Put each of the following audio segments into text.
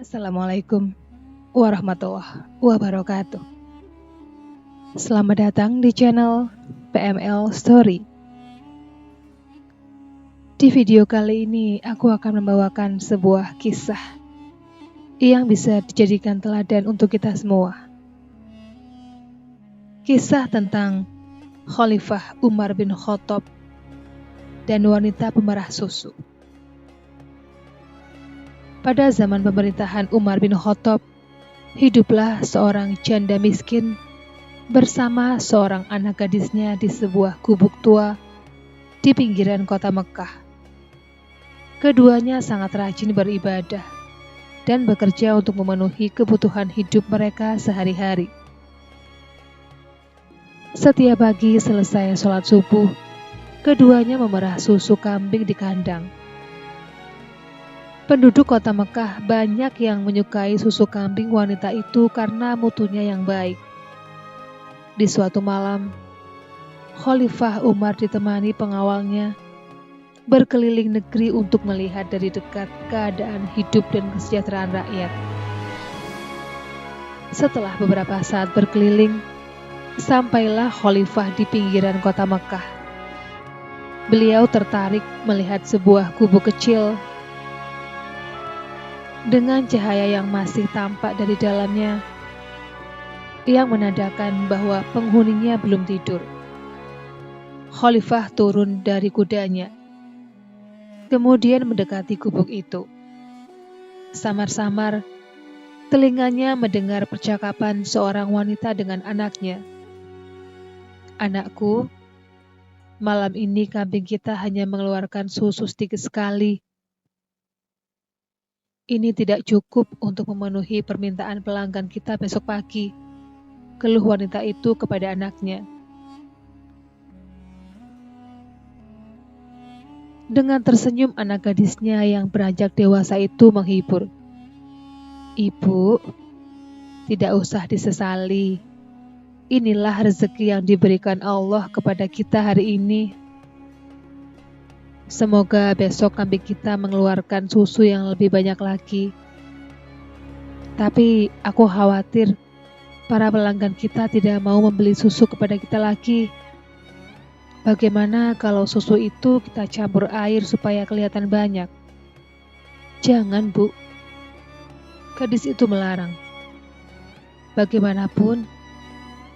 Assalamualaikum warahmatullahi wabarakatuh. Selamat datang di channel PML Story. Di video kali ini aku akan membawakan sebuah kisah yang bisa dijadikan teladan untuk kita semua. Kisah tentang Khalifah Umar bin Khattab dan wanita pemerah susu. Pada zaman pemerintahan Umar bin Khattab, hiduplah seorang janda miskin bersama seorang anak gadisnya di sebuah gubuk tua di pinggiran kota Mekah. Keduanya sangat rajin beribadah dan bekerja untuk memenuhi kebutuhan hidup mereka sehari-hari. Setiap pagi selesai sholat subuh, keduanya memerah susu kambing di kandang. Penduduk kota Mekah banyak yang menyukai susu kambing wanita itu karena mutunya yang baik. Di suatu malam, Khalifah Umar ditemani pengawalnya berkeliling negeri untuk melihat dari dekat keadaan hidup dan kesejahteraan rakyat. Setelah beberapa saat berkeliling, sampailah Khalifah di pinggiran kota Mekah. Beliau tertarik melihat sebuah gubuk kecil dengan cahaya yang masih tampak dari dalamnya, yang menandakan bahwa penghuninya belum tidur. Khalifah turun dari kudanya, kemudian mendekati gubuk itu. Samar-samar, telinganya mendengar percakapan seorang wanita dengan anaknya. "Anakku, malam ini kambing kita hanya mengeluarkan susu sedikit sekali. Ini tidak cukup untuk memenuhi permintaan pelanggan kita besok pagi," keluh wanita itu kepada anaknya. Dengan tersenyum, anak gadisnya yang beranjak dewasa itu menghibur. "Ibu, tidak usah disesali. Inilah rezeki yang diberikan Allah kepada kita hari ini. Semoga besok kambing kita mengeluarkan susu yang lebih banyak lagi. Tapi aku khawatir para pelanggan kita tidak mau membeli susu kepada kita lagi. Bagaimana kalau susu itu kita campur air supaya kelihatan banyak?" "Jangan, Bu," gadis itu melarang. "Bagaimanapun,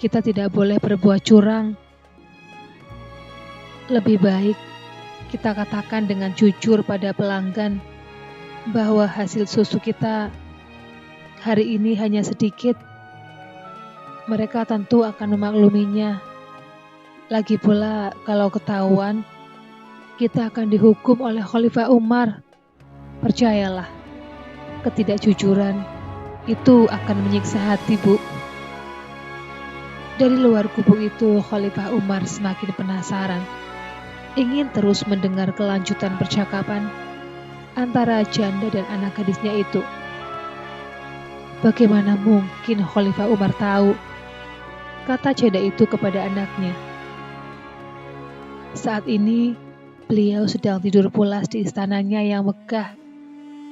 kita tidak boleh berbuat curang. Lebih baik kita katakan dengan jujur pada pelanggan bahwa hasil susu kita hari ini hanya sedikit. Mereka tentu akan memakluminya. Lagi pula kalau ketahuan, kita akan dihukum oleh Khalifah Umar. Percayalah, ketidakjujuran itu akan menyiksa hati, Bu." Dari luar gubuk itu, Khalifah Umar semakin penasaran, ingin terus mendengar kelanjutan percakapan antara janda dan anak gadisnya itu. "Bagaimana mungkin Khalifah Umar tahu?" kata janda itu kepada anaknya. Saat ini, beliau sedang tidur pulas di istananya yang megah,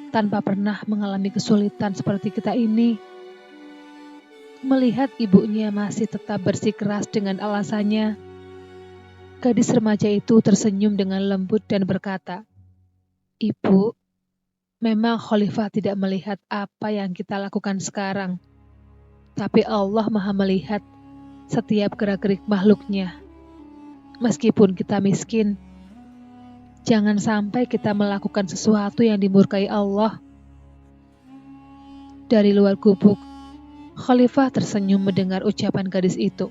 tanpa pernah mengalami kesulitan seperti kita ini. Melihat ibunya masih tetap bersikeras dengan alasannya, gadis remaja itu tersenyum dengan lembut dan berkata, "Ibu, memang Khalifah tidak melihat apa yang kita lakukan sekarang, tapi Allah Maha melihat setiap gerak-gerik makhluknya. Meskipun kita miskin, jangan sampai kita melakukan sesuatu yang dimurkai Allah." Dari luar gubuk, Khalifah tersenyum mendengar ucapan gadis itu.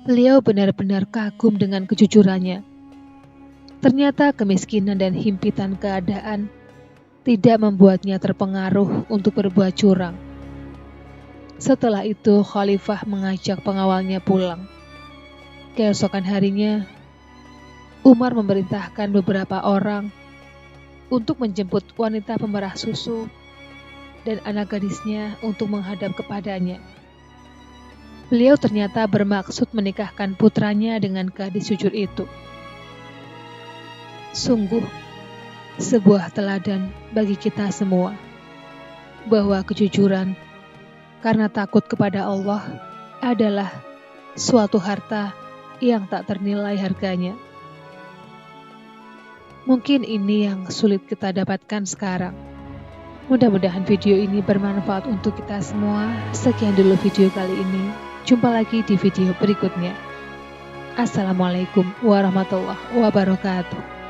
Beliau benar-benar kagum dengan kejujurannya. Ternyata kemiskinan dan himpitan keadaan tidak membuatnya terpengaruh untuk berbuat curang. Setelah itu, Khalifah mengajak pengawalnya pulang. Keesokan harinya, Umar memerintahkan beberapa orang untuk menjemput wanita pemerah susu dan anak gadisnya untuk menghadap kepadanya. Beliau ternyata bermaksud menikahkan putranya dengan gadis jujur itu. Sungguh sebuah teladan bagi kita semua. bahwa kejujuran karena takut kepada Allah adalah suatu harta yang tak ternilai harganya. Mungkin ini yang sulit kita dapatkan sekarang. Mudah-mudahan video ini bermanfaat untuk kita semua. Sekian dulu video kali ini. Jumpa lagi di video berikutnya. Assalamualaikum warahmatullahi wabarakatuh.